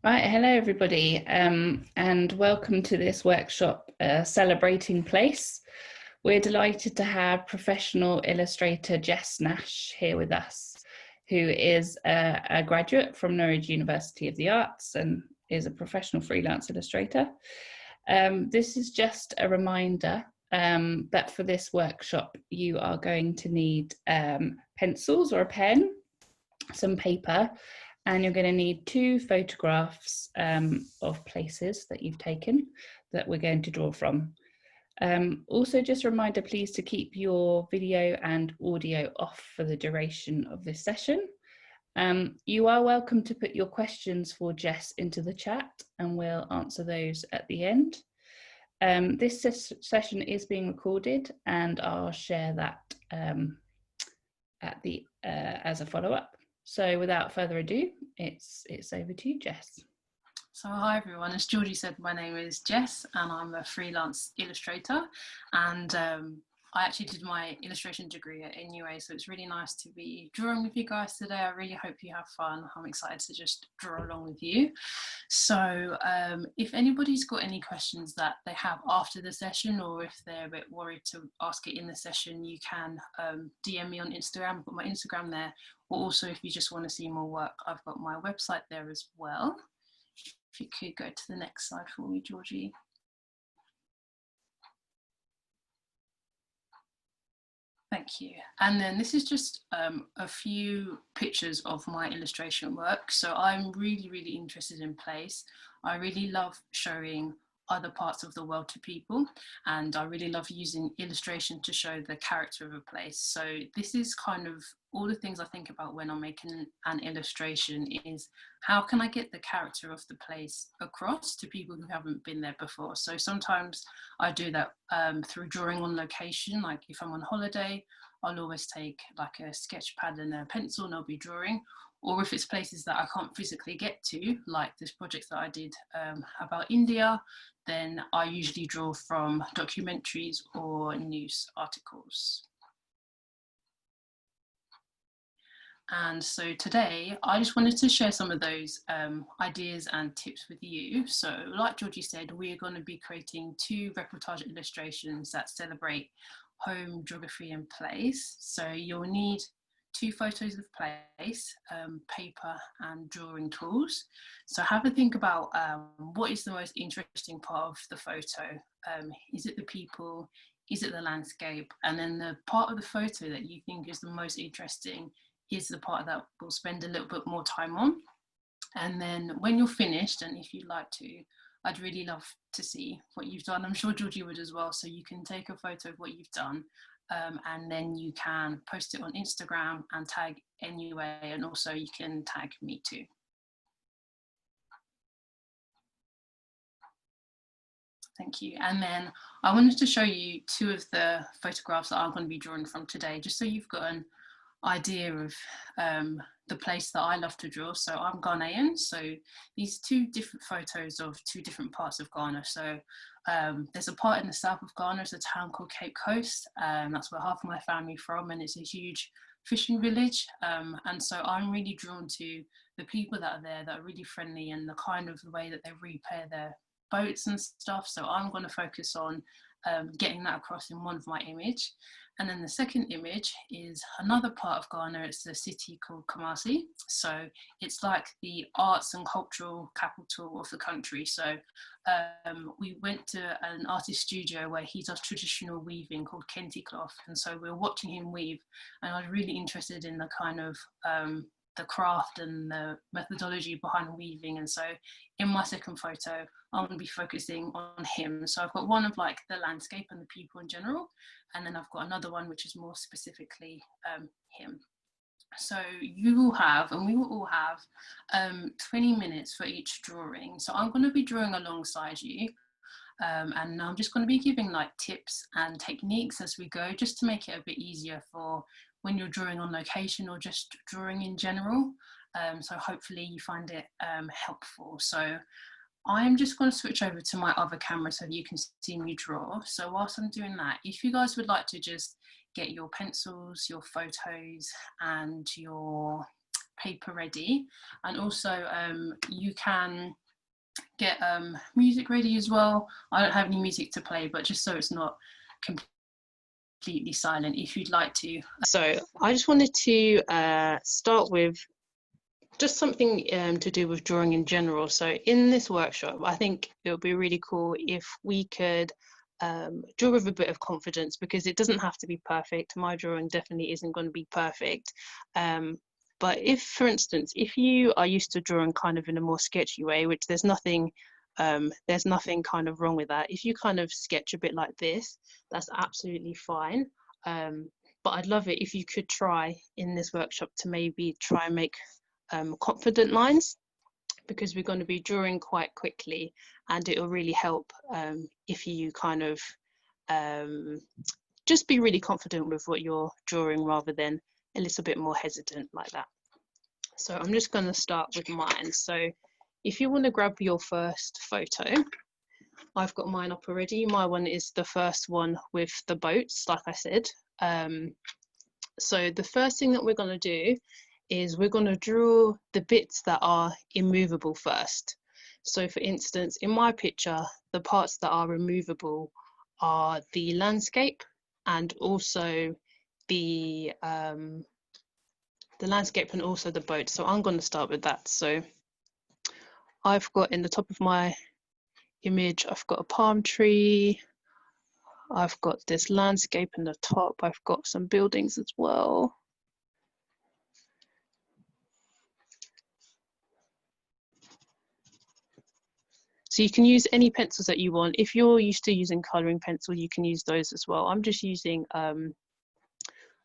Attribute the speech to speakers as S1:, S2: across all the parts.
S1: Right, hello everybody, and welcome to this workshop, Celebrating Place. We're delighted to have professional illustrator Jess Nash here with us, who is a graduate from Norwich University of the Arts and is a professional freelance illustrator. This is just a reminder that for this workshop you are going to need pencils or a pen, some paper, and you're going to need 2 photographs of places that you've taken that we're going to draw from. Also, just a reminder, please, to keep your video and audio off for the duration of this session. You are welcome to put your questions for Jess into the chat and we'll answer those at the end. This session is being recorded and I'll share that as a follow-up. So without further ado, it's over to you, Jess.
S2: So hi everyone, as Georgie said, my name is Jess and I'm a freelance illustrator, and I actually did my illustration degree at NUA, so it's really nice to be drawing with you guys today. I really hope you have fun. I'm excited to just draw along with you. So if anybody's got any questions that they have after the session, or if they're a bit worried to ask it in the session, you can DM me on Instagram. I've got my Instagram there, or also if you just want to see more work, I've got my website there as well. If you could go to the next slide for me, Georgie. Thank you. And then this is just a few pictures of my illustration work. So I'm really interested in place. I really love showing other parts of the world to people, and I really love using illustration to show the character of a place. So this is kind of all the things I think about when I'm making an illustration is how can I get the character of the place across to people who haven't been there before. So sometimes I do that through drawing on location. Like if I'm on holiday, I'll always take like a sketch pad and a pencil and I'll be drawing. Or if it's places that I can't physically get to, like this project that I did about India, then I usually draw from documentaries or news articles. And so today, I just wanted to share some of those ideas and tips with you. So like Georgie said, we're going to be creating 2 reportage illustrations that celebrate home, geography and place. So you'll need 2 photos of place, paper and drawing tools. So have a think about what is the most interesting part of the photo. Is it the people? Is it the landscape? And then the part of the photo that you think is the most interesting is the part that we'll spend a little bit more time on. And then when you're finished, and if you'd like to, I'd really love to see what you've done. I'm sure Georgie would as well. So you can take a photo of what you've done, and then you can post it on Instagram and tag NUA, and also you can tag me too. Thank you. And then I wanted to show you 2 of the photographs that I'm going to be drawing from today, just so you've got an idea of the place that I love to draw. So I'm Ghanaian, so these 2 different photos of 2 different parts of Ghana. So there's a part in the south of Ghana, it's a town called Cape Coast, that's where half of my family from, and it's a huge fishing village, and so I'm really drawn to the people that are there that are really friendly, and the kind of the way that they repair their boats and stuff. So I'm going to focus on getting that across in one of my image. And then the second image is another part of Ghana. It's a city called KUMASI. So it's like the arts and cultural capital of the country. So we went to an artist studio where he does traditional weaving called kente cloth. And so we're watching him weave, and I was really interested in the kind of the craft and the methodology behind weaving. And so in my second photo, I'm going to be focusing on him. So I've got one of like the landscape and the people in general, and then I've got another one which is more specifically him. So you will have, and we will all have 20 minutes for each drawing. So I'm going to be drawing alongside you, and I'm just going to be giving like tips and techniques as we go, just to make it a bit easier for when you're drawing on location or just drawing in general. So hopefully you find it helpful. So I'm just going to switch over to my other camera so you can see me draw. So whilst I'm doing that, if you guys would like to just get your pencils, your photos and your paper ready, and also you can get music ready as well. I don't have any music to play, but just so it's not completely silent, if you'd like to. So I just wanted to start with just something to do with drawing in general. So in this workshop, I think it would be really cool if we could draw with a bit of confidence, because it doesn't have to be perfect. My drawing definitely isn't going to be perfect. But if, for instance, if you are used to drawing kind of in a more sketchy way, which there's nothing kind of wrong with that. If you kind of sketch a bit like this, that's absolutely fine. But I'd love it if you could try in this workshop to maybe try and make confident lines, because we're going to be drawing quite quickly, and it will really help if you kind of just be really confident with what you're drawing rather than a little bit more hesitant like that. So I'm just going to start with mine. So if you want to grab your first photo, I've got mine up already. My one is the first one with the boats, like I said. So the first thing that we're going to do is we're going to draw the bits that are immovable first. So for instance, in my picture, the parts that are removable are the landscape and also the landscape and also the boat. So I'm going to start with that. So I've got in the top of my image, I've got a palm tree, I've got this landscape in the top, I've got some buildings as well. So you can use any pencils that you want. If you're used to using colouring pencil, you can use those as well. I'm just using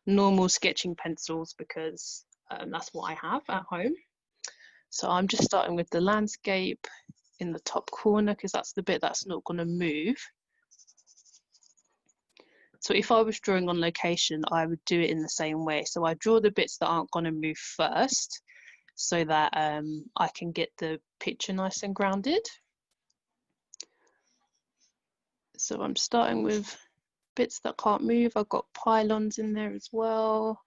S2: normal sketching pencils because that's what I have at home. So I'm just starting with the landscape in the top corner because that's the bit that's not going to move. So if I was drawing on location, I would do it in the same way. So I draw the bits that aren't going to move first so that I can get the picture nice and grounded. So I'm starting with bits that can't move. I've got pylons in there as well.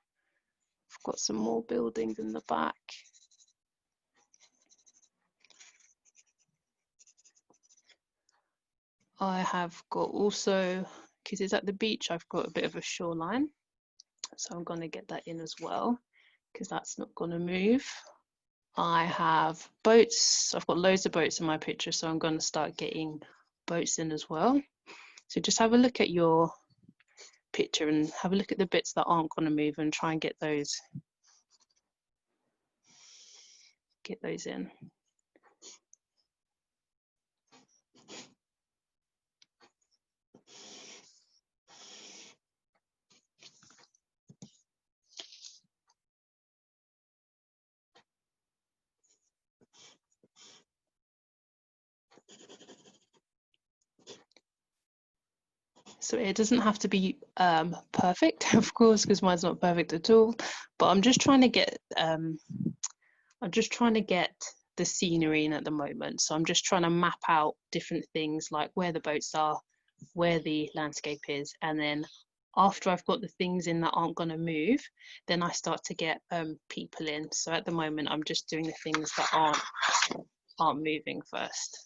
S2: I've got some more buildings in the back. I have got also, because it's at the beach, I've got a bit of a shoreline. So I'm going to get that in as well, because that's not going to move. I have boats. I've got loads of boats in my picture, so I'm going to start getting boats in as well. So just have a look at your picture and have a look at the bits that aren't going to move and try and get those in. So it doesn't have to be perfect, of course, because mine's not perfect at all. But I'm just trying to get the scenery in at the moment. So I'm just trying to map out different things like where the boats are, where the landscape is, and then after I've got the things in that aren't going to move, then I start to get people in. So at the moment, I'm just doing the things that aren't moving first.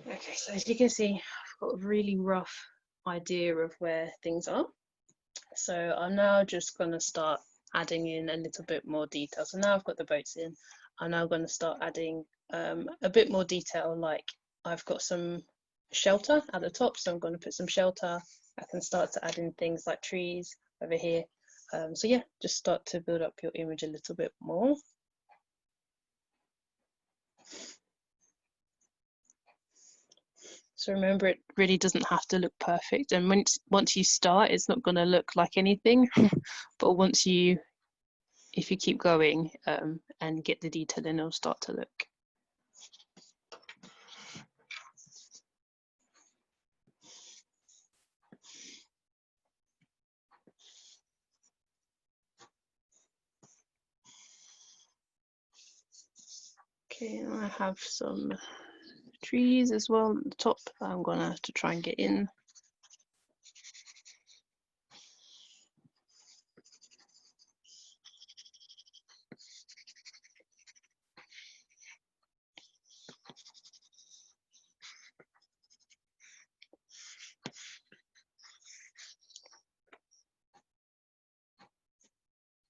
S2: Okay, so as you can see, I've got a really rough idea of where things are. So I'm now just going to start adding in a little bit more detail. So now I've got the boats in, I'm now going to start adding a bit more detail, like I've got some shelter at the top, so I'm going to put some shelter. I can start to add in things like trees over here.
S3: So yeah, just start to build up your image a little bit more. So remember, it really doesn't have to look perfect, and once you start, it's not going to look like anything. But if you keep going and get the detail, then it'll start to look. Okay, and I have some trees as well at the top that I'm gonna have to try and get in.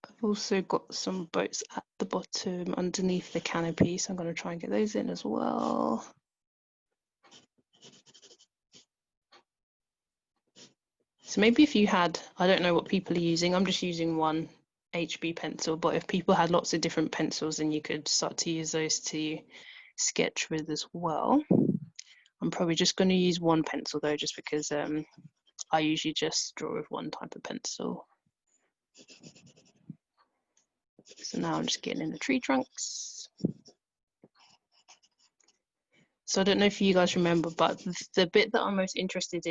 S3: I've also got some boats at the bottom underneath the canopy, so I'm going to try and get those in as well. So maybe if you had, I don't know what people are using, I'm just using one HB pencil, but if people had lots of different pencils, then you could start to use those to sketch with as well. I'm probably just going to use one pencil though, just because I usually just draw with one type of pencil. So now I'm just getting in the tree trunks. So I don't know if you guys remember, but the bit that I'm most interested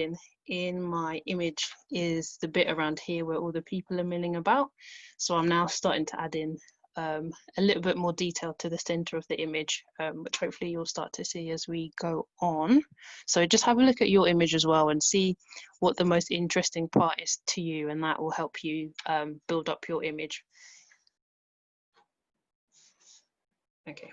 S3: in my image is the bit around here where all the people are milling about. So I'm now starting to add in a little bit more detail to the center of the image, which hopefully you'll start to see as we go on. So just have a look at your image as well and see what the most interesting part is to you, and that will help you build up your image. Okay.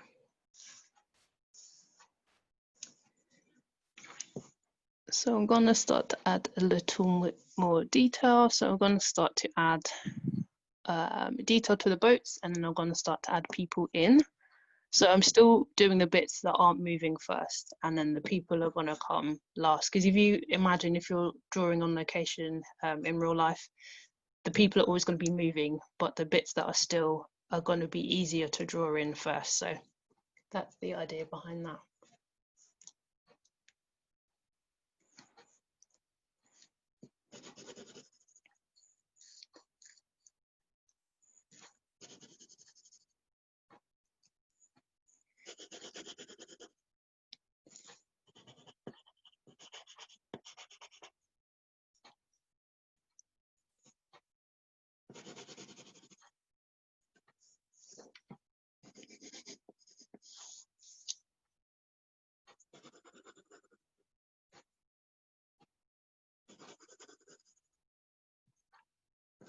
S3: So I'm going to start to add a little bit more detail. So I'm going to start to add detail to the boats, and then I'm going to start to add people in. So I'm still doing the bits that aren't moving first, and then the people are going to come last. Because if you imagine, if you're drawing on location in real life, the people are always going to be moving, but the bits that are still are going to be easier to draw in first. So that's the idea behind that.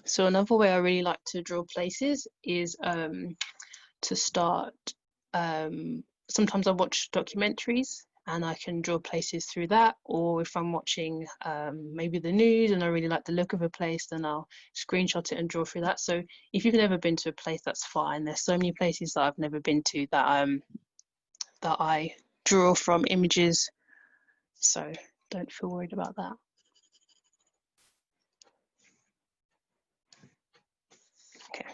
S3: So another way I really like to draw places is to start, sometimes I watch documentaries and I can draw places through that, or if I'm watching maybe the news and I really like the look of a place, then I'll screenshot it and draw through that. So if you've never been to a place, that's fine. There's so many places that I've never been to that that I draw from images, so don't feel worried about that. Okay.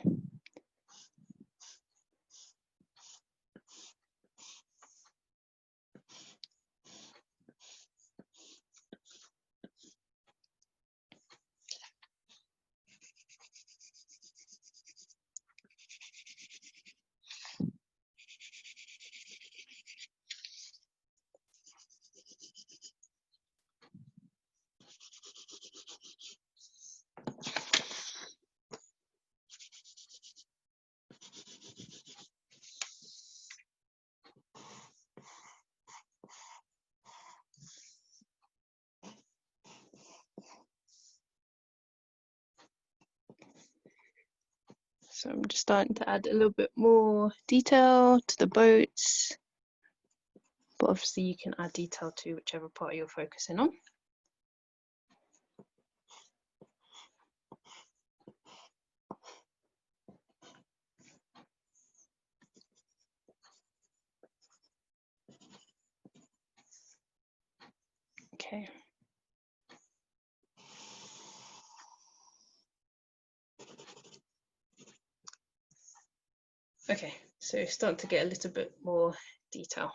S3: So I'm just starting to add a little bit more detail to the boats, but obviously you can add detail to whichever part you're focusing on. Okay. Okay, so starting to get a little bit more detail.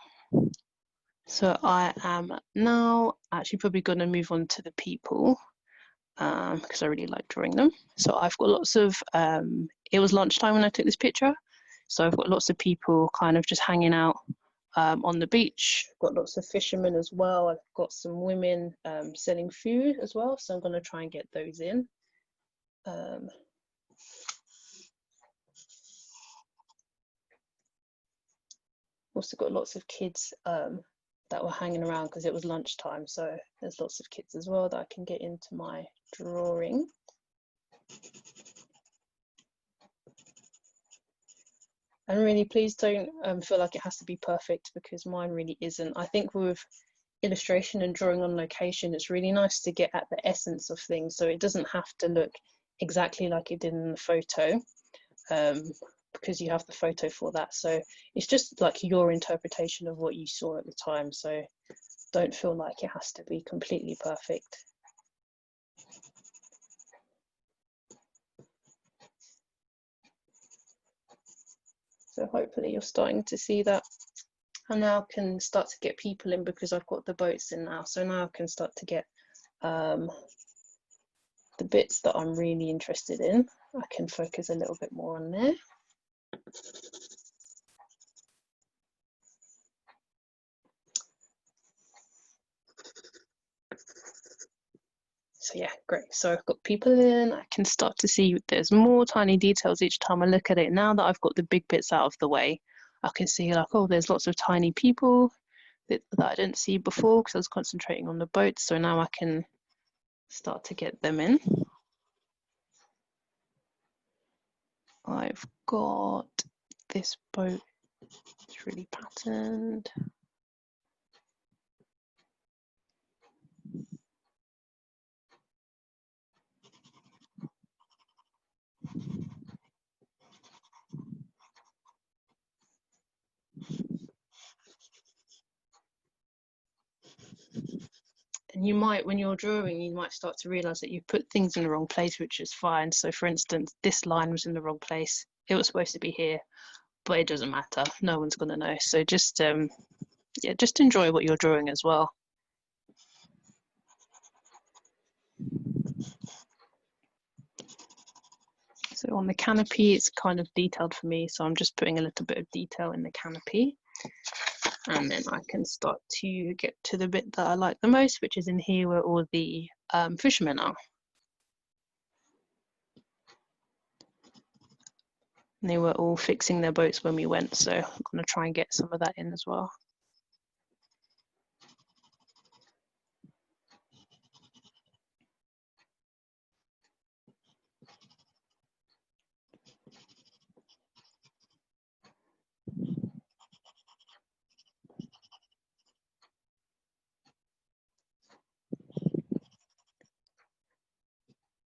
S3: So I am now actually probably going to move on to the people, because I really like drawing them. So I've got lots of, it was lunchtime when I took this picture, so I've got lots of people kind of just hanging out on the beach. I've got lots of fishermen as well. I've got some women selling food as well, so I'm going to try and get those in. Also got lots of kids that were hanging around because it was lunchtime, so there's lots of kids as well that I can get into my drawing. And really, please don't feel like it has to be perfect, because mine really isn't. I think with illustration and drawing on location, it's really nice to get at the essence of things, so it doesn't have to look exactly like it did in the photo, because you have the photo for that. So it's just like your interpretation of what you saw at the time, so don't feel like it has to be completely perfect. So hopefully you're starting to see that. And now I can start to get people in because I've got the boats in now. So now I can start to get the bits that I'm really interested in. I can focus a little bit more on there. So yeah, great. So I've got people in. I can start to see there's more tiny details each time I look at it. Now that I've got the big bits out of the way, I can see like, oh, there's lots of tiny people that I didn't see before because I was concentrating on the boats. So now I can start to get them in. I've got this boat, it's really patterned. And you might, when you're drawing, you might start to realize that you put things in the wrong place, which is fine. So for instance, this line was in the wrong place. It was supposed to be here, but it doesn't matter. No one's going to know. So just, yeah, just enjoy what you're drawing as well. So on the canopy, it's kind of detailed for me. So I'm just putting a little bit of detail in the canopy. And then I can start to get to the bit that I like the most, which is in here where all the fishermen are. And they were all fixing their boats when we went, so I'm going to try and get some of that in as well.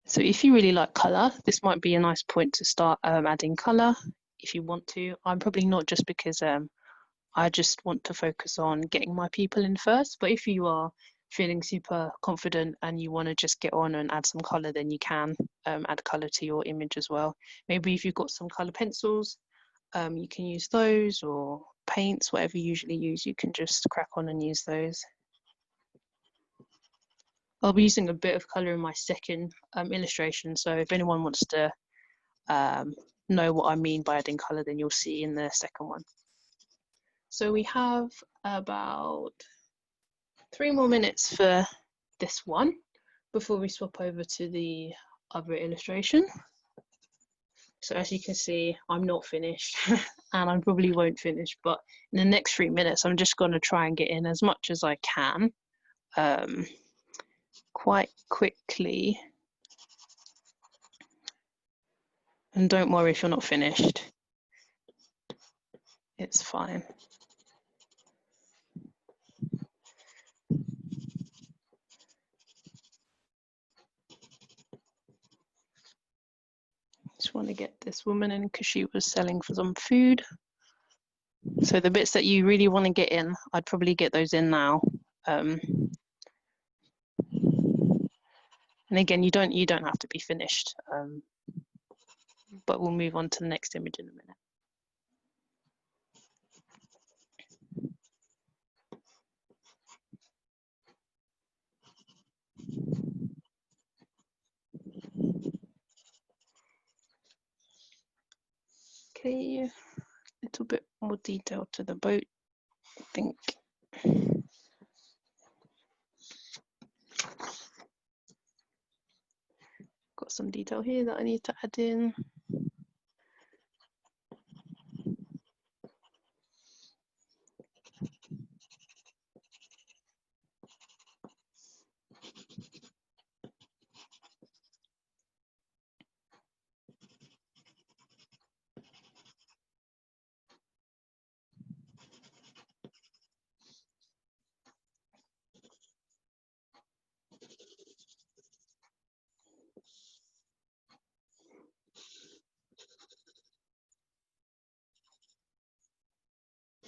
S3: So if you really like colour, this might be a nice point to start adding colour if you want to. I'm probably not, just because I just want to focus on getting my people in first. But if you are feeling super confident and you want to just get on and add some colour, then you can add colour to your image as well. Maybe if you've got some colour pencils, you can use those, or paints, whatever you usually use, you can just crack on and use those. I'll be using a bit of colour in my second illustration, so if anyone wants to know what I mean by adding colour, then you'll see in the second one. So we have about 3 more minutes for this one before we swap over to the other illustration. So as you can see, I'm not finished and I probably won't finish, but in the next 3 minutes, I'm just going to try and get in as much as I can quite quickly. And don't worry if you're not finished. It's fine. Just want to get this woman in because she was selling for some food. So the bits that you really want to get in, I'd probably get those in now. And again, you don't have to be finished, but we'll move on to the next image in a minute. Okay, a little bit more detail to the boat, I think. Got some detail here that I need to add in.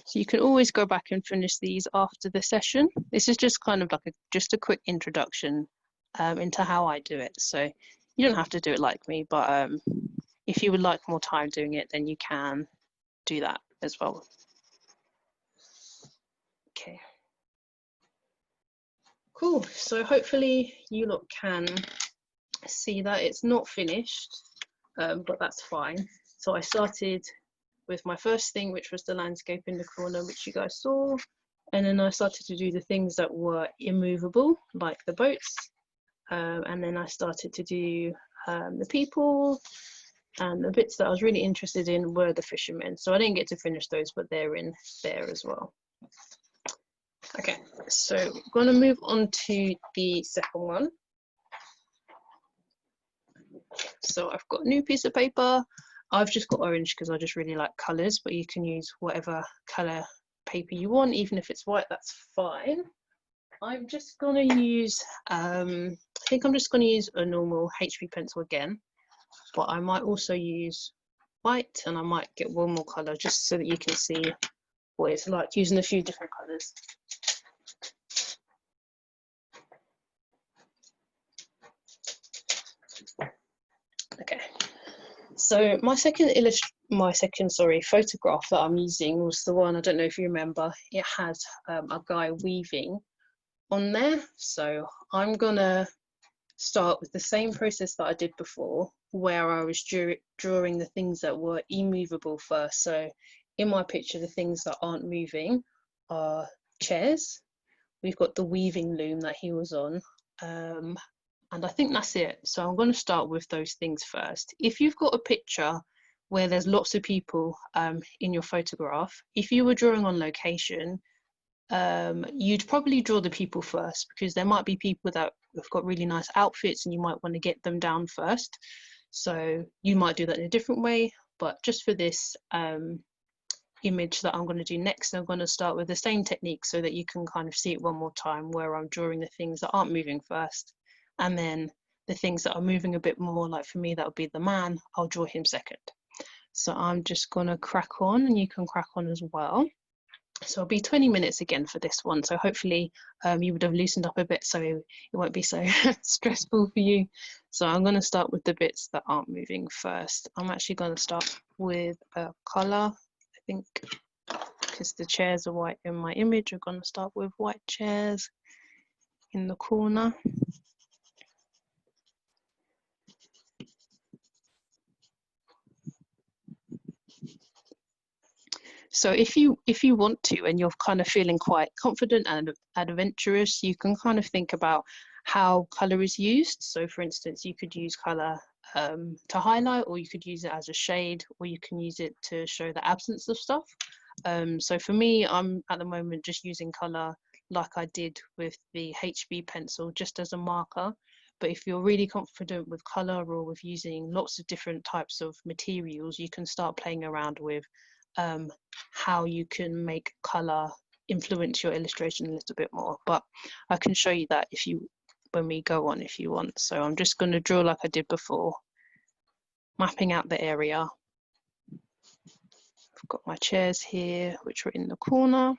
S3: So you can always go back and finish these after the session. This is just kind of like just a quick introduction into how I do it. So you don't have to do it like me, but if you would like more time doing it, then you can do that as well. Okay. Cool. So hopefully you lot can see that it's not finished, but that's fine. So I started with my first thing, which was the landscape in the corner, which you guys saw. And then I started to do the things that were immovable, like the boats. And then I started to do the people, and the bits that I was really interested in were the fishermen. So I didn't get to finish those, but they're in there as well. Okay, so I'm going to move on to the second one. So I've got a new piece of paper. I've just got orange because I just really like colours, but you can use whatever colour paper you want, even if it's white, that's fine. I'm just going to use, I think I'm just going to use a normal HB pencil again, but I might also use white, and I might get one more colour just so that you can see what it's like using a few different colours. Okay, so my second photograph that I'm using was the one, I don't know if you remember, it had a guy weaving on there. So I'm gonna start with the same process that I did before, where I was drawing the things that were immovable first. So in my picture, the things that aren't moving are chairs. We've got the weaving loom that he was on, and I think that's it. So I'm going to start with those things first. If you've got a picture where there's lots of people in your photograph, if you were drawing on location, you'd probably draw the people first, because there might be people that have got really nice outfits and you might want to get them down first. So you might do that in a different way, but just for this image that I'm going to do next, I'm going to start with the same technique so that you can kind of see it one more time, where I'm drawing the things that aren't moving first, and then the things that are moving a bit more, like for me that would be the man, I'll draw him second. So I'm just going to crack on, and you can crack on as well. So it'll be 20 minutes again for this one. So hopefully you would have loosened up a bit, so it won't be so stressful for you. So I'm going to start with the bits that aren't moving first. I'm actually going to start with a colour, I think, because the chairs are white in my image. We're going to start with white chairs in the corner. So if you want to, and you're kind of feeling quite confident and adventurous, you can kind of think about how colour is used. So for instance, you could use colour to highlight, or you could use it as a shade, or you can use it to show the absence of stuff. So for me, I'm at the moment just using colour like I did with the HB pencil, just as a marker. But if you're really confident with colour, or with using lots of different types of materials, you can start playing around with how you can make colour influence your illustration a little bit more. But I can show you that when we go on, if you want. So I'm just going to draw like I did before, mapping out the area. I've got my chairs here, which are in the corner.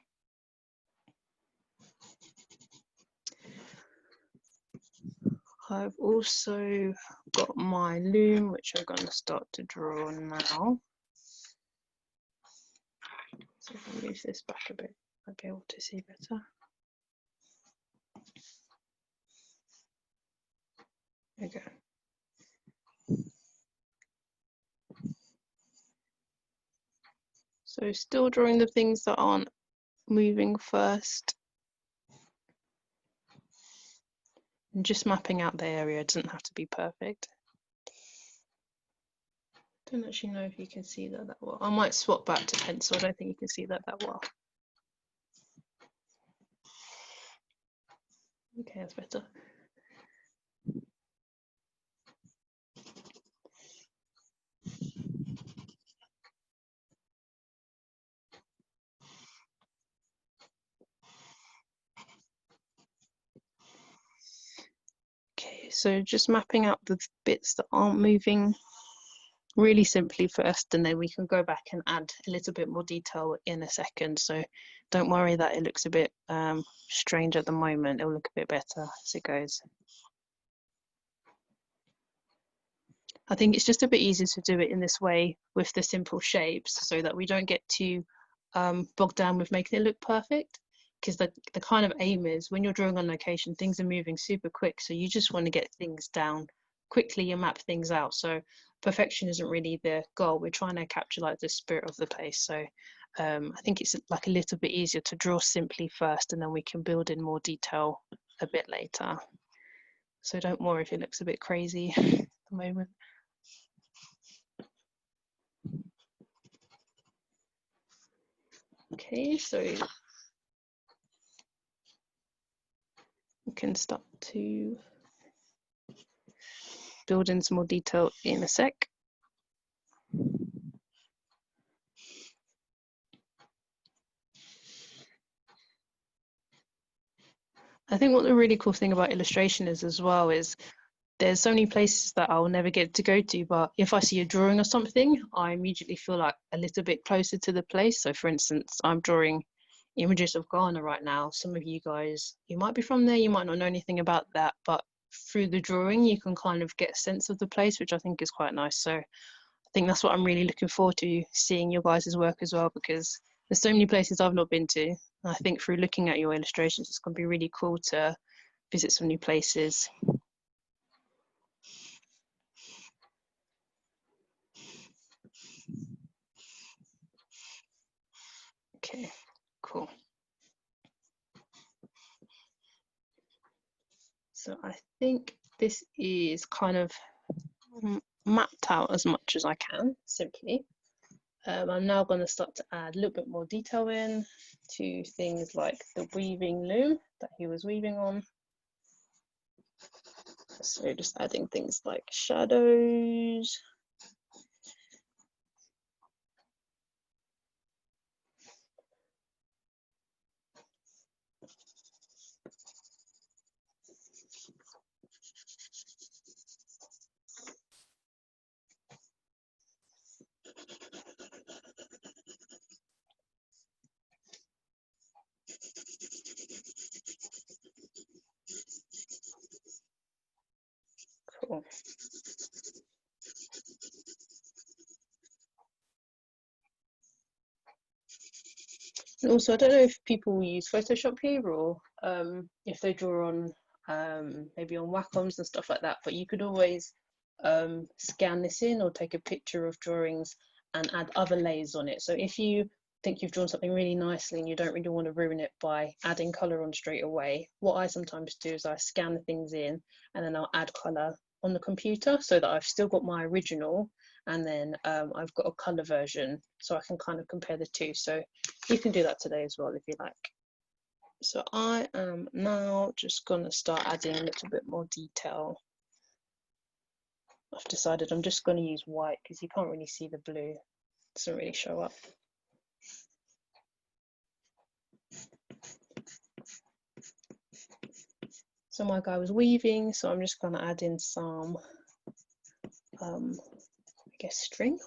S3: I've also got my loom, which I'm going to start to draw now. So if I move this back a bit, I'll be able to see better. There we go. So still drawing the things that aren't moving first. And just mapping out the area, it doesn't have to be perfect. Don't actually know if you can see that well. I might swap back to pencil. I don't think you can see that well. Okay, that's better. Okay, so just mapping out the bits that aren't moving really simply first, and then we can go back and add a little bit more detail in a second. So don't worry that it looks a bit strange at the moment. It'll look a bit better as it goes. I think it's just a bit easier to do it in this way with the simple shapes so that we don't get too bogged down with making it look perfect, because the kind of aim is when you're drawing on location, things are moving super quick, so you just want to get things down quickly and map things out. So perfection isn't really the goal. We're trying to capture like the spirit of the place. So I think it's like a little bit easier to draw simply first, and then we can build in more detail a bit later. So don't worry if it looks a bit crazy at the moment. Okay, so we can start to build in some more detail in a sec. I think what the really cool thing about illustration is as well is there's so many places that I'll never get to go to, but if I see a drawing or something, I immediately feel like a little bit closer to the place. So for instance, I'm drawing images of Ghana right now. Some of you guys, you might be from there, you might not know anything about that, but through the drawing, you can kind of get a sense of the place, which I think is quite nice. So I think that's what I'm really looking forward to, seeing your guys' work as well, because there's so many places I've not been to. And I think through looking at your illustrations, it's going to be really cool to visit some new places. Okay, cool. So I think this is kind of mapped out as much as I can, simply. I'm now going to start to add a little bit more detail in to things like the weaving loom that he was weaving on. So just adding things like shadows. Cool. And also, I don't know if people use Photoshop here or if they draw on maybe on Wacom and stuff like that, but you could always scan this in or take a picture of drawings and add other layers on it. So if you think you've drawn something really nicely and you don't really want to ruin it by adding colour on straight away, what I sometimes do is I scan the things in and then I'll add colour on the computer so that I've still got my original, and then I've got a colour version so I can kind of compare the two. So you can do that today as well if you like. So I am now just going to start adding a little bit more detail. I've decided I'm just going to use white because you can't really see the blue. It doesn't really show up. So my guy was weaving, so I'm just going to add in some, I guess, string.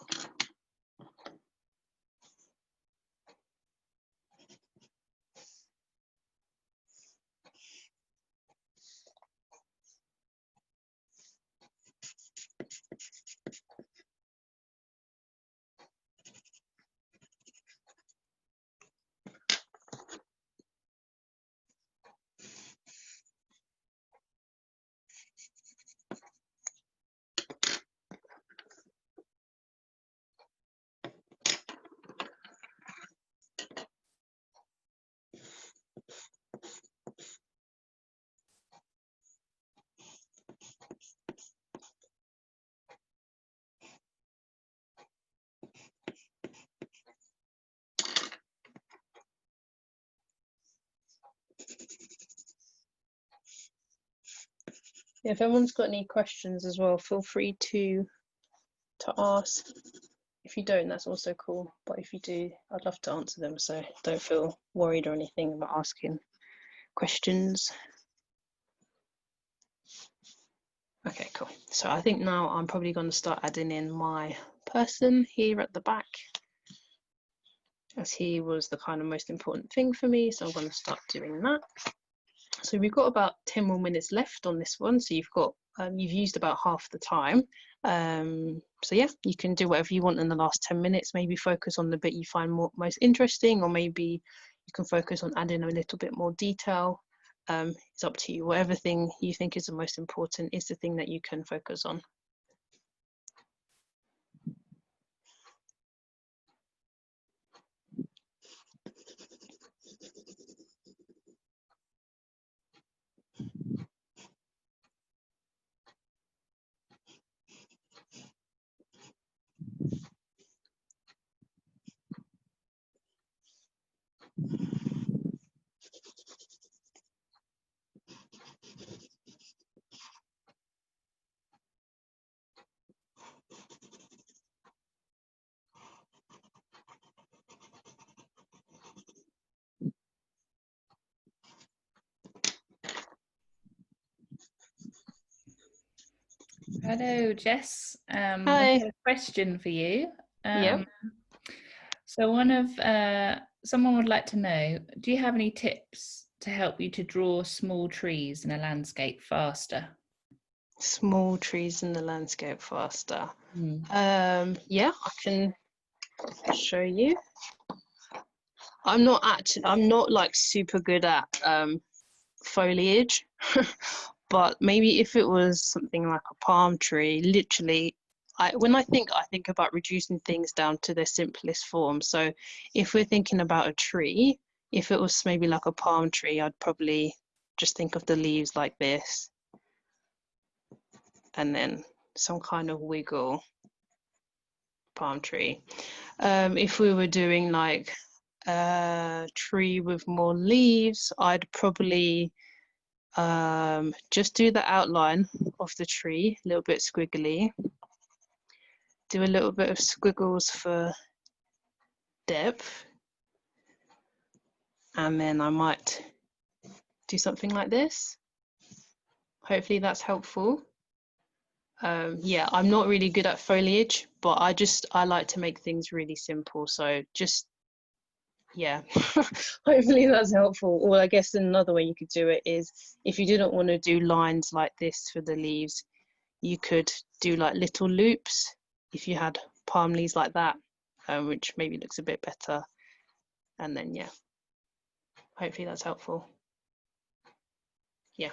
S3: If everyone's got any questions as well, feel free to ask. If you don't, that's also cool. But if you do, I'd love to answer them. So don't feel worried or anything about asking questions. Okay, cool. So I think now I'm probably going to start adding in my person here at the back, as he was the kind of most important thing for me. So I'm going to start doing that. So we've got about 10 more minutes left on this one. So you've got, you've used about half the time. So yeah, you can do whatever you want in the last 10 minutes, maybe focus on the bit you find most interesting, or maybe you can focus on adding a little bit more detail. It's up to you. Whatever thing you think is the most important is the thing that you can focus on.
S1: Hello, Jess.
S3: Hi.
S1: I have a question for you.
S3: Yep.
S1: So someone would like to know, do you have any tips to help you to draw small trees in a landscape faster?
S3: Small trees in the landscape faster.
S1: Mm.
S3: Yeah, I can show you. I'm not like super good at foliage, but maybe if it was something like a palm tree, literally, when I think about reducing things down to their simplest form. So if we're thinking about a tree, if it was maybe like a palm tree, I'd probably just think of the leaves like this, and then some kind of wiggle palm tree. If we were doing like a tree with more leaves, I'd probably just do the outline of the tree, a little bit squiggly, do a little bit of squiggles for depth, and then I might do something like this. Hopefully that's helpful. Yeah, I'm not really good at foliage, but I like to make things really simple, so just, yeah. Hopefully that's helpful. Or I guess another way you could do it is, if you didn't want to do lines like this for the leaves, you could do like little loops if you had palm leaves like that, which maybe looks a bit better. And then, yeah, hopefully that's helpful. Yeah.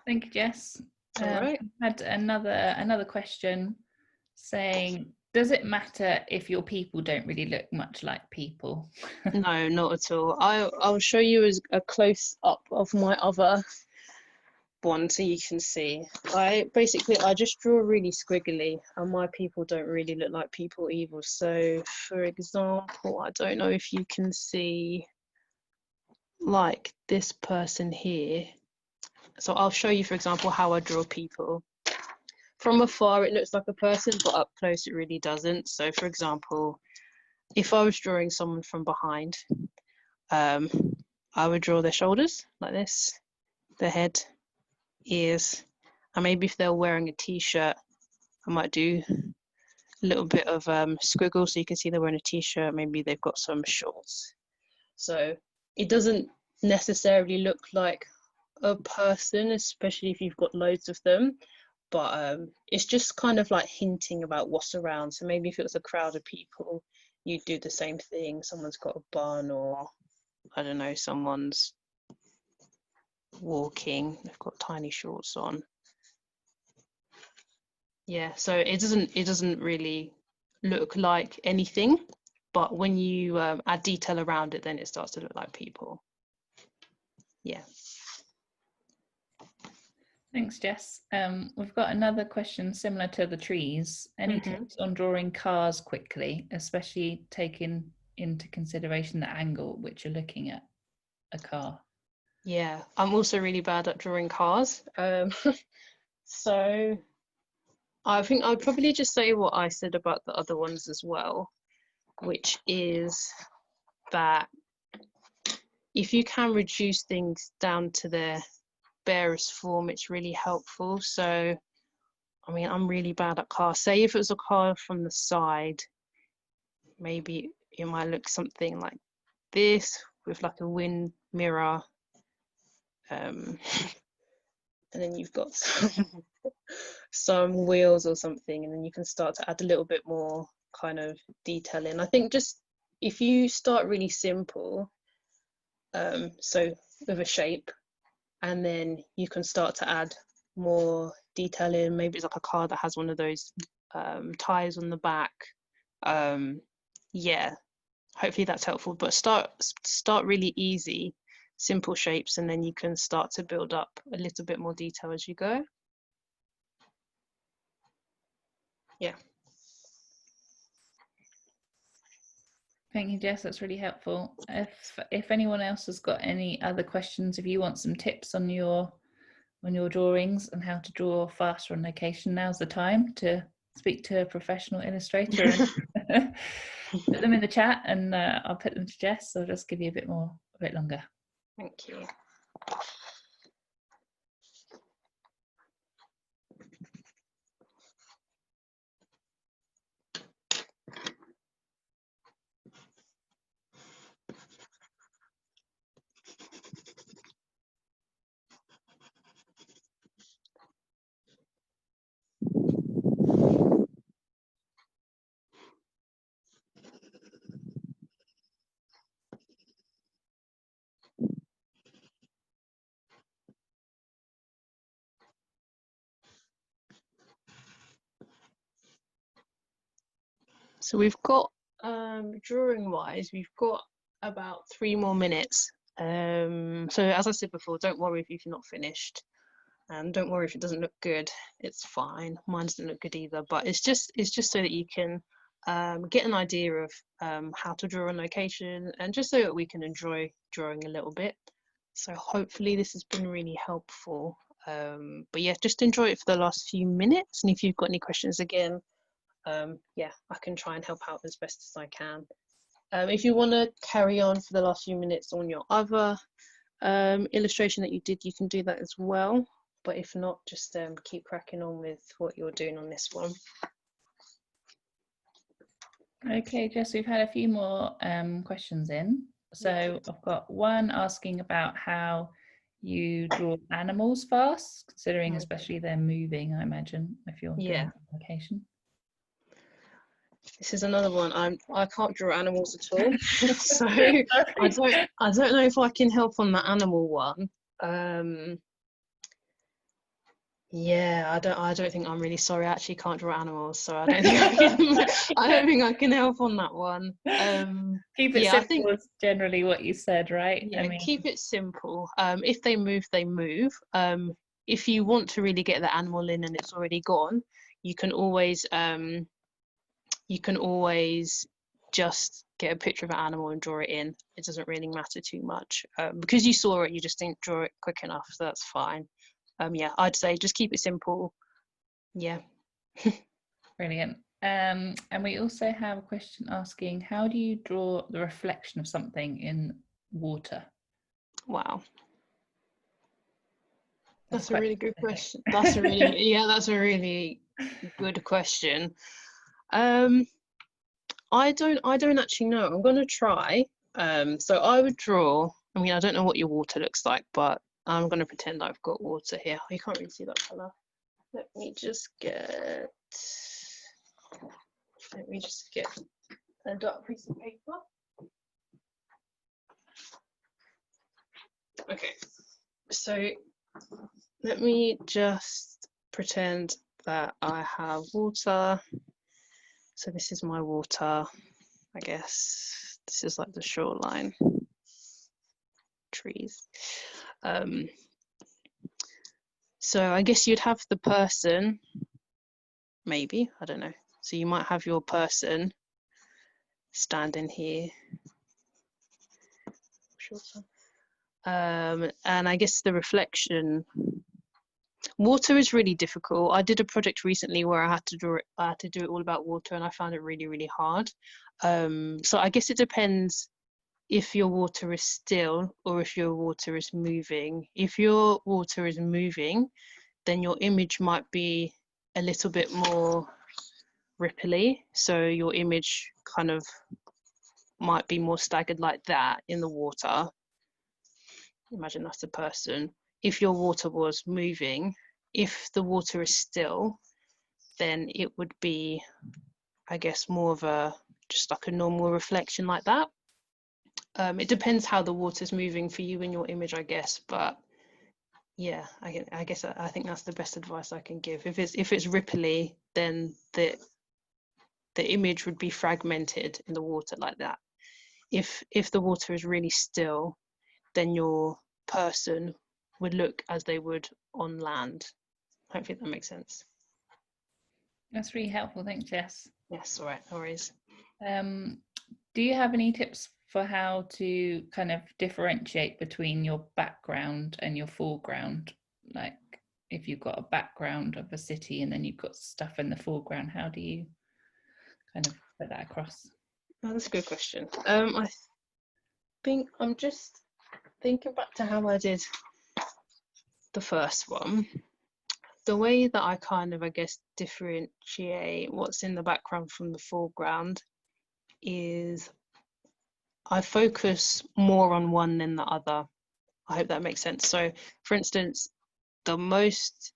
S1: Thank you, Jess.
S3: All right.
S1: I had another question saying, does it matter if your people don't really look much like people?
S3: No, not at all. I'll show you a close up of my other one so you can see. I just draw really squiggly, and my people don't really look like people either. So for example, I don't know if you can see like this person here. So I'll show you, for example, how I draw people. From afar it looks like a person, but up close it really doesn't. So for example, if I was drawing someone from behind, I would draw their shoulders like this, their head, ears, and maybe if they're wearing a t-shirt, I might do a little bit of squiggle so you can see they're wearing a t-shirt. Maybe they've got some shorts. So it doesn't necessarily look like a person, especially if you've got loads of them, but it's just kind of like hinting about what's around. So maybe if it was a crowd of people, you'd do the same thing. Someone's got a bun, or I don't know, someone's walking, they've got tiny shorts on. Yeah, so it doesn't really look like anything, but when you add detail around it, then it starts to look like people. Yeah.
S1: Thanks, Jess. We've got another question similar to the trees. Any tips on drawing cars quickly, especially taking into consideration the angle at which you're looking at a car?
S3: Yeah, I'm also really bad at drawing cars. So I think I'd probably just say what I said about the other ones as well, which is that if you can reduce things down to their barest form, it's really helpful. So, I mean, I'm really bad at cars. Say if it was a car from the side, maybe it might look something like this with like a wind mirror. And then you've got some wheels or something, and then you can start to add a little bit more kind of detail in. I think just if you start really simple, so with a shape, and then you can start to add more detail in. Maybe it's like a car that has one of those tires on the back. Yeah, hopefully that's helpful, but start really easy, simple shapes, and then you can start to build up a little bit more detail as you go. Yeah.
S1: Thank you, Jess. That's really helpful. If anyone else has got any other questions, if you want some tips on your drawings and how to draw faster on location, now's the time to speak to a professional illustrator and put them in the chat, and I'll put them to Jess. So I'll just give you a bit longer.
S3: Thank you. So we've got, drawing wise, we've got about 3 more minutes. So as I said before, don't worry if you've not finished, and don't worry if it doesn't look good. It's fine. Mine doesn't look good either, but it's just so that you can get an idea of how to draw on location, and just so that we can enjoy drawing a little bit. So hopefully this has been really helpful. But yeah, just enjoy it for the last few minutes, and if you've got any questions again, yeah, I can try and help out as best as I can. If you want to carry on for the last few minutes on your other illustration that you did, you can do that as well. But if not, just keep cracking on with what you're doing on this one.
S1: Okay, Jess, we've had a few more questions in. So I've got one asking about how you draw animals fast, considering especially they're moving, I imagine, if you're doing location.
S3: This is another one. I can't draw animals at all, so I don't know if I can help on the animal one. Yeah, I don't think I'm really sorry. I actually can't draw animals, so I don't think I can help on that one.
S1: Keep it simple is generally what you said, right?
S3: Yeah, I mean, keep it simple. If they move, they move. If you want to really get the animal in and it's already gone, you can always just get a picture of an animal and draw it in. It doesn't really matter too much. Because you saw it, you just didn't draw it quick enough, so that's fine. Yeah, I'd say just keep it simple. Yeah.
S1: Brilliant. And we also have a question asking, how do you draw the reflection of something in water?
S3: Wow. That's a really good question. That's a really good question. I don't actually know. I'm gonna try. So I would draw. I mean, I don't know what your water looks like, but I'm gonna pretend I've got water here. You can't really see that color. Let me just get a dark piece of paper. Okay, so let me just pretend that I have water. So this is my water, I guess. This is like the shoreline, trees. So I guess you'd have the person, maybe, I don't know. So you might have your person standing here. And I guess the reflection, water is really difficult. I did a project recently where I had to do it all about water, and I found it really, really hard. So I guess it depends if your water is still or if your water is moving. If your water is moving, then your image might be a little bit more ripply. So your image kind of might be more staggered like that in the water. Imagine that's a person. If your water was moving, if the water is still, then it would be, I guess, more of a just like a normal reflection like that. It depends how the water's moving for you in your image, I guess, but yeah, I guess I think that's the best advice I can give. If it's ripply, then the image would be fragmented in the water like that. If the water is really still, then your person would look as they would on land. Hopefully that makes sense.
S1: That's really helpful. Thanks, Jess.
S3: Yes, all right, no worries.
S1: Do you have any tips for how to kind of differentiate between your background and your foreground? Like if you've got a background of a city and then you've got stuff in the foreground, how do you kind of put that across?
S3: Oh, that's a good question. I think I'm just thinking back to how I did the first one. The way that I kind of, I guess, differentiate what's in the background from the foreground is I focus more on one than the other. I hope that makes sense. So, for instance, the most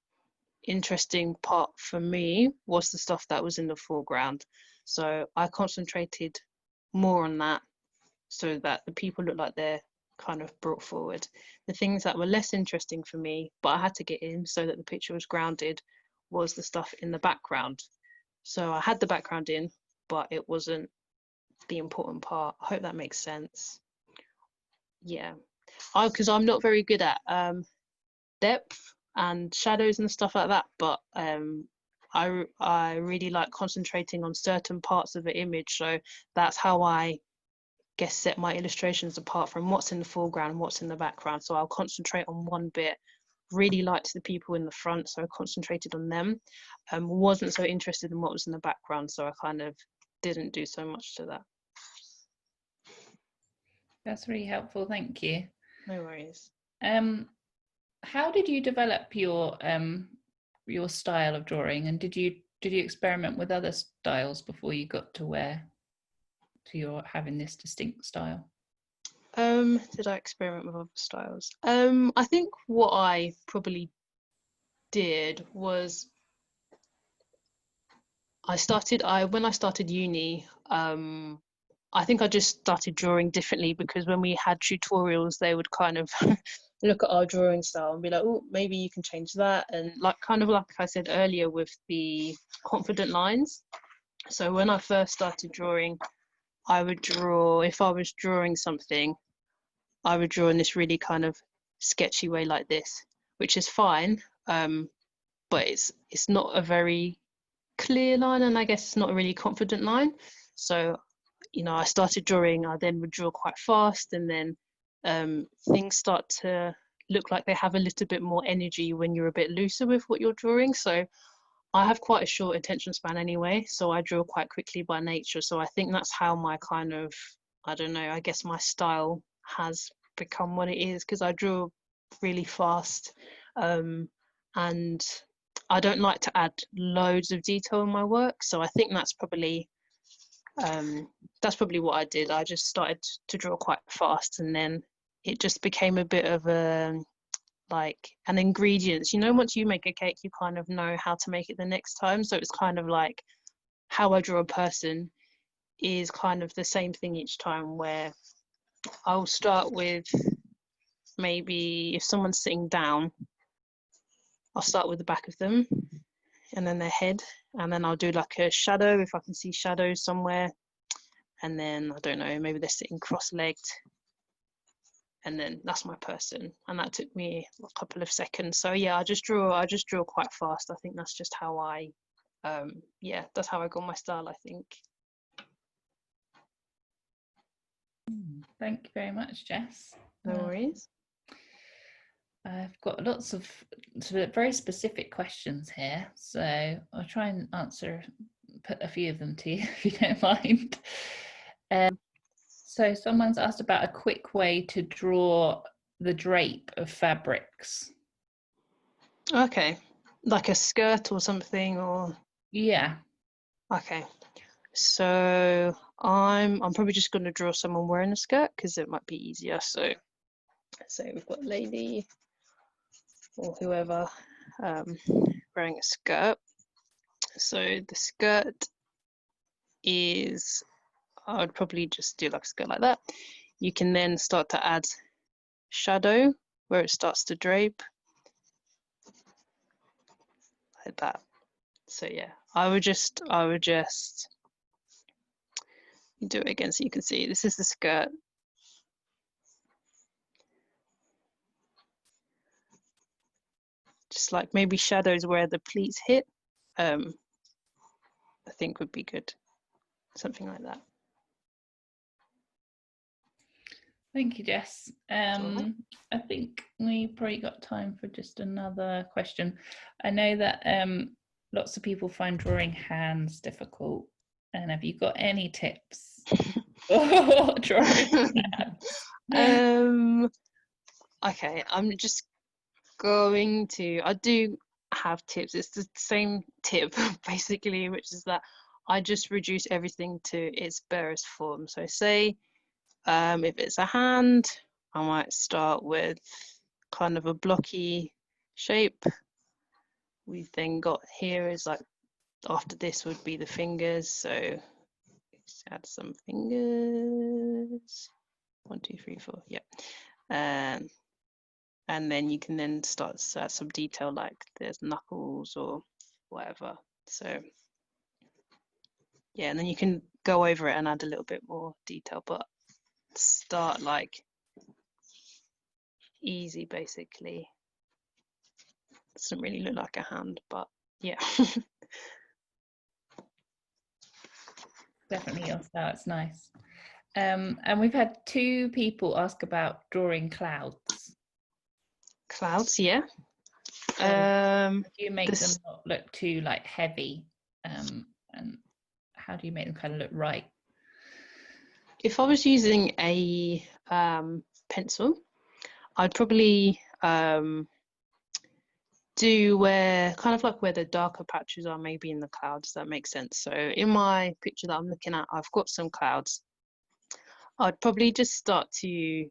S3: interesting part for me was the stuff that was in the foreground. So I concentrated more on that so that the people look like they're kind of brought forward. The things that were less interesting for me, but I had to get in so that the picture was grounded, was the stuff in the background. So I had the background in, but it wasn't the important part. I hope that makes sense. Yeah, because I'm not very good at depth and shadows and stuff like that, but I really like concentrating on certain parts of the image, so that's how I guess set my illustrations apart from what's in the foreground and what's in the background. So I'll concentrate on one bit. Really liked the people in the front, so I concentrated on them. Wasn't so interested in what was in the background, so I kind of didn't do so much to that.
S1: That's really helpful, thank you.
S3: No worries.
S1: How did you develop your style of drawing, and did you experiment with other styles before you got to your having this distinct style?
S3: Did I experiment with other styles? I think what I probably did was when I started uni, I think I just started drawing differently, because when we had tutorials, they would kind of look at our drawing style and be like, oh, maybe you can change that. And like I said earlier with the confident lines. So when I first started drawing, I would draw, if I was drawing something, I would draw in this really kind of sketchy way like this, which is fine. But it's not a very clear line, and I guess it's not a really confident line. So I started drawing, I then would draw quite fast, and then things start to look like they have a little bit more energy when you're a bit looser with what you're drawing. So I have quite a short attention span anyway, so I draw quite quickly by nature. So I think that's how my kind of, I don't know, I guess my style has become what it is, because I draw really fast, and I don't like to add loads of detail in my work. So I think that's probably what I did. I just started to draw quite fast, and then it just became a bit of like an ingredient. Once you make a cake, you kind of know how to make it the next time. So it's kind of like how I draw a person is kind of the same thing each time, where I'll start with, maybe if someone's sitting down, I'll start with the back of them and then their head, and then I'll do like a shadow if I can see shadows somewhere, and then I don't know, maybe they're sitting cross-legged, and then that's my person. And that took me a couple of seconds. So yeah, I just draw quite fast. I think that's just how that's how I got my style, I think.
S1: Thank you very much, Jess.
S3: No worries.
S1: I've got lots of very specific questions here, so I'll try and put a few of them to you if you don't mind. So someone's asked about a quick way to draw the drape of fabrics.
S3: Okay, like a skirt or something, or
S1: Yeah.
S3: okay. So I'm probably just going to draw someone wearing a skirt because it might be easier. So we've got lady or whoever wearing a skirt. So the skirt is, I would probably just do like a skirt like that. You can then start to add shadow where it starts to drape like that. So yeah, I would just do it again so you can see this is the skirt. Just like maybe shadows where the pleats hit, I think would be good. Something like that.
S1: Thank you, Jess.
S3: Right.
S1: I think we probably got time for just another question. I know that lots of people find drawing hands difficult, and have you got any tips for drawing hands?
S3: Okay, I'm just going to, I do have tips. It's the same tip basically, which is that I just reduce everything to its barest form. So say if it's a hand, I might start with kind of a blocky shape. We've then got here is like, after this would be the fingers. So let's add some fingers. 1, 2, 3, 4. Yeah. And then you can then start to add some detail like there's knuckles or whatever. So yeah, and then you can go over it and add a little bit more detail, but start like easy basically. Doesn't really look like a hand, but yeah.
S1: Definitely your style, it's nice. And we've had 2 people ask about drawing clouds.
S3: Clouds, yeah.
S1: Do you make them not look too like heavy? And how do you make them kind of look right?
S3: If I was using a pencil, I'd probably do where kind of like where the darker patches are, maybe in the clouds. That makes sense. So in my picture that I'm looking at, I've got some clouds. I'd probably just start to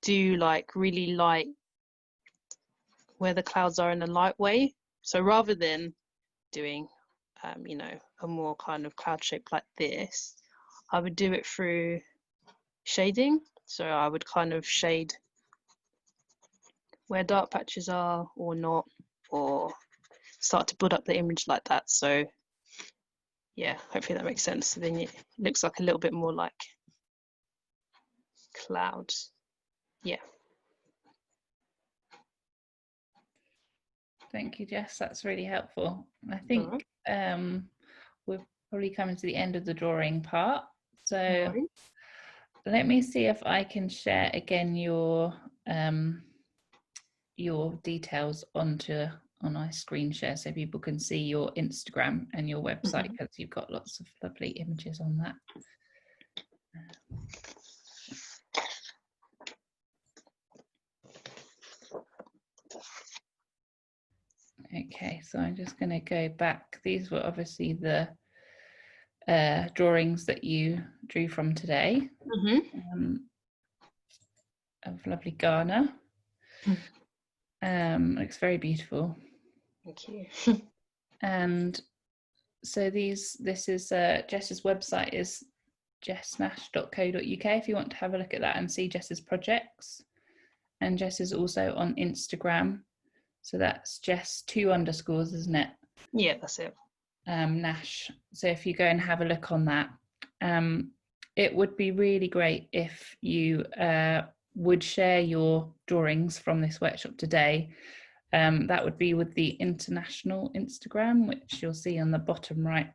S3: do like really light where the clouds are in a light way. So rather than doing you know, a more kind of cloud shape like this, I would do it through shading. So I would kind of shade where dark patches are or not, or start to build up the image like that. So yeah, hopefully that makes sense. So then it looks like a little bit more like clouds. Yeah.
S1: Thank you, Jess. That's really helpful. I think we're probably coming to the end of the drawing part. So let me see if I can share again your details on my screen share so people can see your Instagram and your website, because you've got lots of lovely images on that. Okay, so I'm just going to go back. These were obviously the drawings that you drew from today of lovely Ghana. Looks very beautiful.
S3: Thank you.
S1: And so this is Jess's website is jessnash.co.uk if you want to have a look at that and see Jess's projects. And Jess is also on Instagram, so that's Jess 2 underscores, isn't it?
S3: Yeah, that's it.
S1: Nash. So if you go and have a look on that, it would be really great if you would share your drawings from this workshop today. That would be with the international Instagram, which you'll see on the bottom right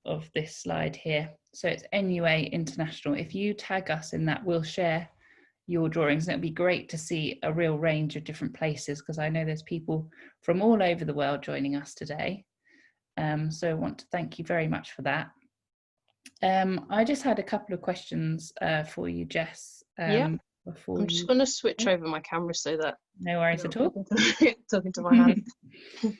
S1: of this slide here. So it's NUA International. If you tag us in that, we'll share your drawings, and it'd be great to see a real range of different places, because I know there's people from all over the world joining us today. So I want to thank you very much for that. I just had a couple of questions for you, Jess. Before
S3: I'm just going to switch over my camera so that
S1: no worries at all.
S3: Talking to my hand.
S1: So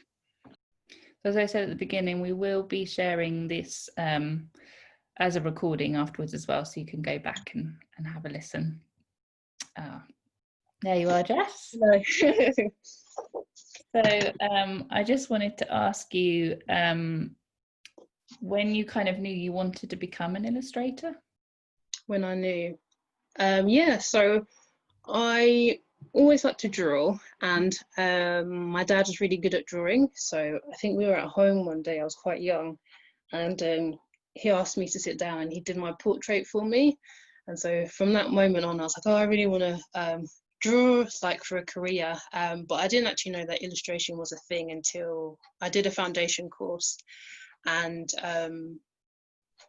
S1: as I said at the beginning, we will be sharing this as a recording afterwards as well, so you can go back and have a listen. There you are, Jess.
S3: Hello.
S1: So I just wanted to ask you, when you kind of knew you wanted to become an illustrator?
S3: When I knew, yeah, so I always liked to draw, and my dad was really good at drawing. So I think we were at home one day, I was quite young, and he asked me to sit down and he did my portrait for me. And so from that moment on, I was like, oh, I really want to draw, like, for a career. But I didn't actually know that illustration was a thing until I did a foundation course. And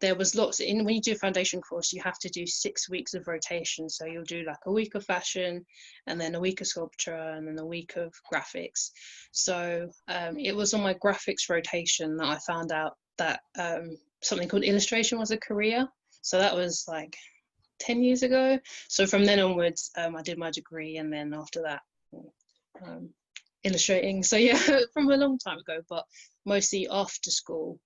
S3: there was lots when you do a foundation course, you have to do 6 weeks of rotation. So you'll do like a week of fashion, and then a week of sculpture, and then a week of graphics. So it was on my graphics rotation that I found out that something called illustration was a career. So that was like 10 years ago. So from then onwards, I did my degree, and then after that, illustrating. So yeah, from a long time ago, but mostly after school.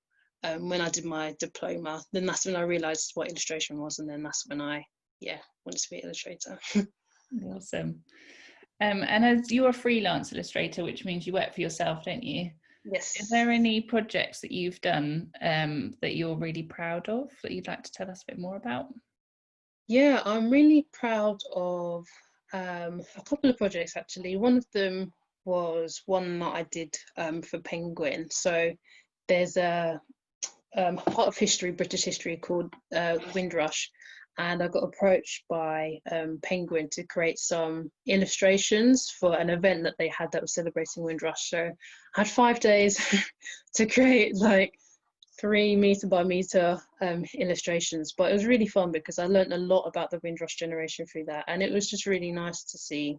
S3: When I did my diploma, then that's when I realised what illustration was, and then that's when I wanted to be an illustrator.
S1: Awesome. And as you're a freelance illustrator, which means you work for yourself, don't you?
S3: Yes.
S1: Is there any projects that you've done that you're really proud of, that you'd like to tell us a bit more about?
S3: Yeah, I'm really proud of a couple of projects actually. One of them was one that I did for Penguin. So there's a part of history, British history, called Windrush, and I got approached by Penguin to create some illustrations for an event that they had that was celebrating Windrush. So I had 5 days to create like 3 meter by meter illustrations, but it was really fun because I learned a lot about the Windrush generation through that, and it was just really nice to see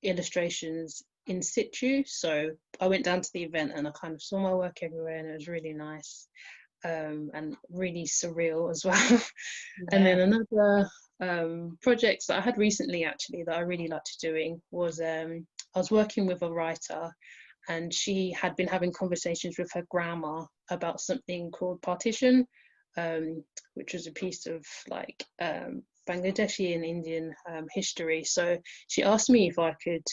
S3: illustrations in situ. So I went down to the event and I kind of saw my work everywhere, and it was really nice and really surreal as well. Yeah. And then another project that I had recently actually that I really liked doing was I was working with a writer, and she had been having conversations with her grandma about something called partition, which was a piece of like Bangladeshi and Indian history. So she asked me if I could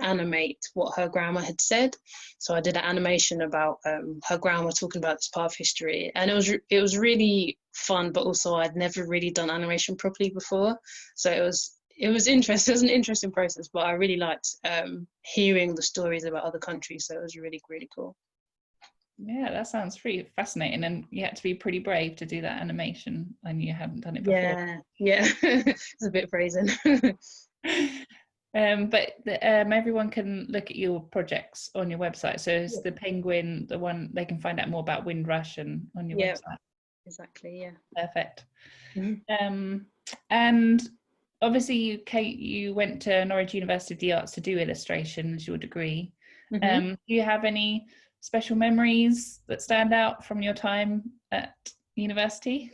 S3: animate what her grandma had said. So I did an animation about her grandma talking about this part of history, and it was really fun, but also I'd never really done animation properly before. So it was interesting. It was an interesting process, but I really liked hearing the stories about other countries. So it was really, really cool.
S1: Yeah, that sounds pretty fascinating, and you had to be pretty brave to do that animation, and you hadn't done it before.
S3: Yeah, it's a bit brazen.
S1: But everyone can look at your projects on your website. So is the Penguin the one they can find out more about Windrush and on your website?
S3: Exactly, yeah.
S1: Perfect. And obviously Kate, you went to Norwich University of the Arts to do illustration as your degree. Do you have any special memories that stand out from your time at university?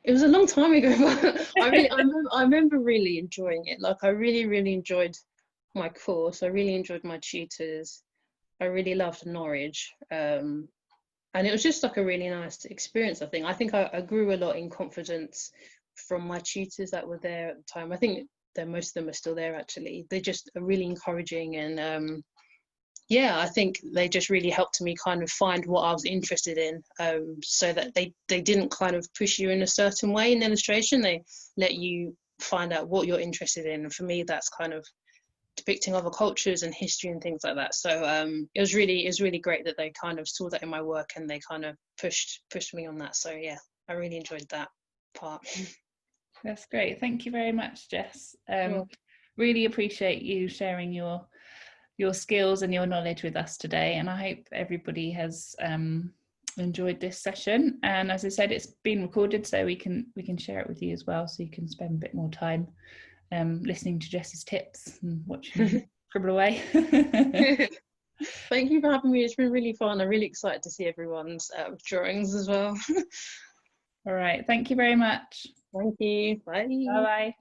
S3: It was a long time ago, but I remember really enjoying it. Like I really, really enjoyed my course. I really enjoyed my tutors. I really loved Norwich. And it was just like a really nice experience, I think. I grew a lot in confidence from my tutors that were there at the time. I think that most of them are still there actually. They're just really encouraging, and I think they just really helped me kind of find what I was interested in, so that they didn't kind of push you in a certain way in illustration. They let you find out what you're interested in. And for me, that's kind of depicting other cultures and history and things like that. So it was really great that they kind of saw that in my work, and they kind of pushed me on that. So yeah, I really enjoyed that part.
S1: That's great. Thank you very much, Jess. Really appreciate you sharing your skills and your knowledge with us today, and I hope everybody has enjoyed this session, and as I said, it's been recorded, so we can share it with you as well, so you can spend a bit more time listening to Jess's tips and watching me scribble away.
S3: Thank you for having me. It's been really fun. I'm really excited to see everyone's drawings as well.
S1: All right, thank you very much.
S3: Thank you. Bye.
S1: Bye bye.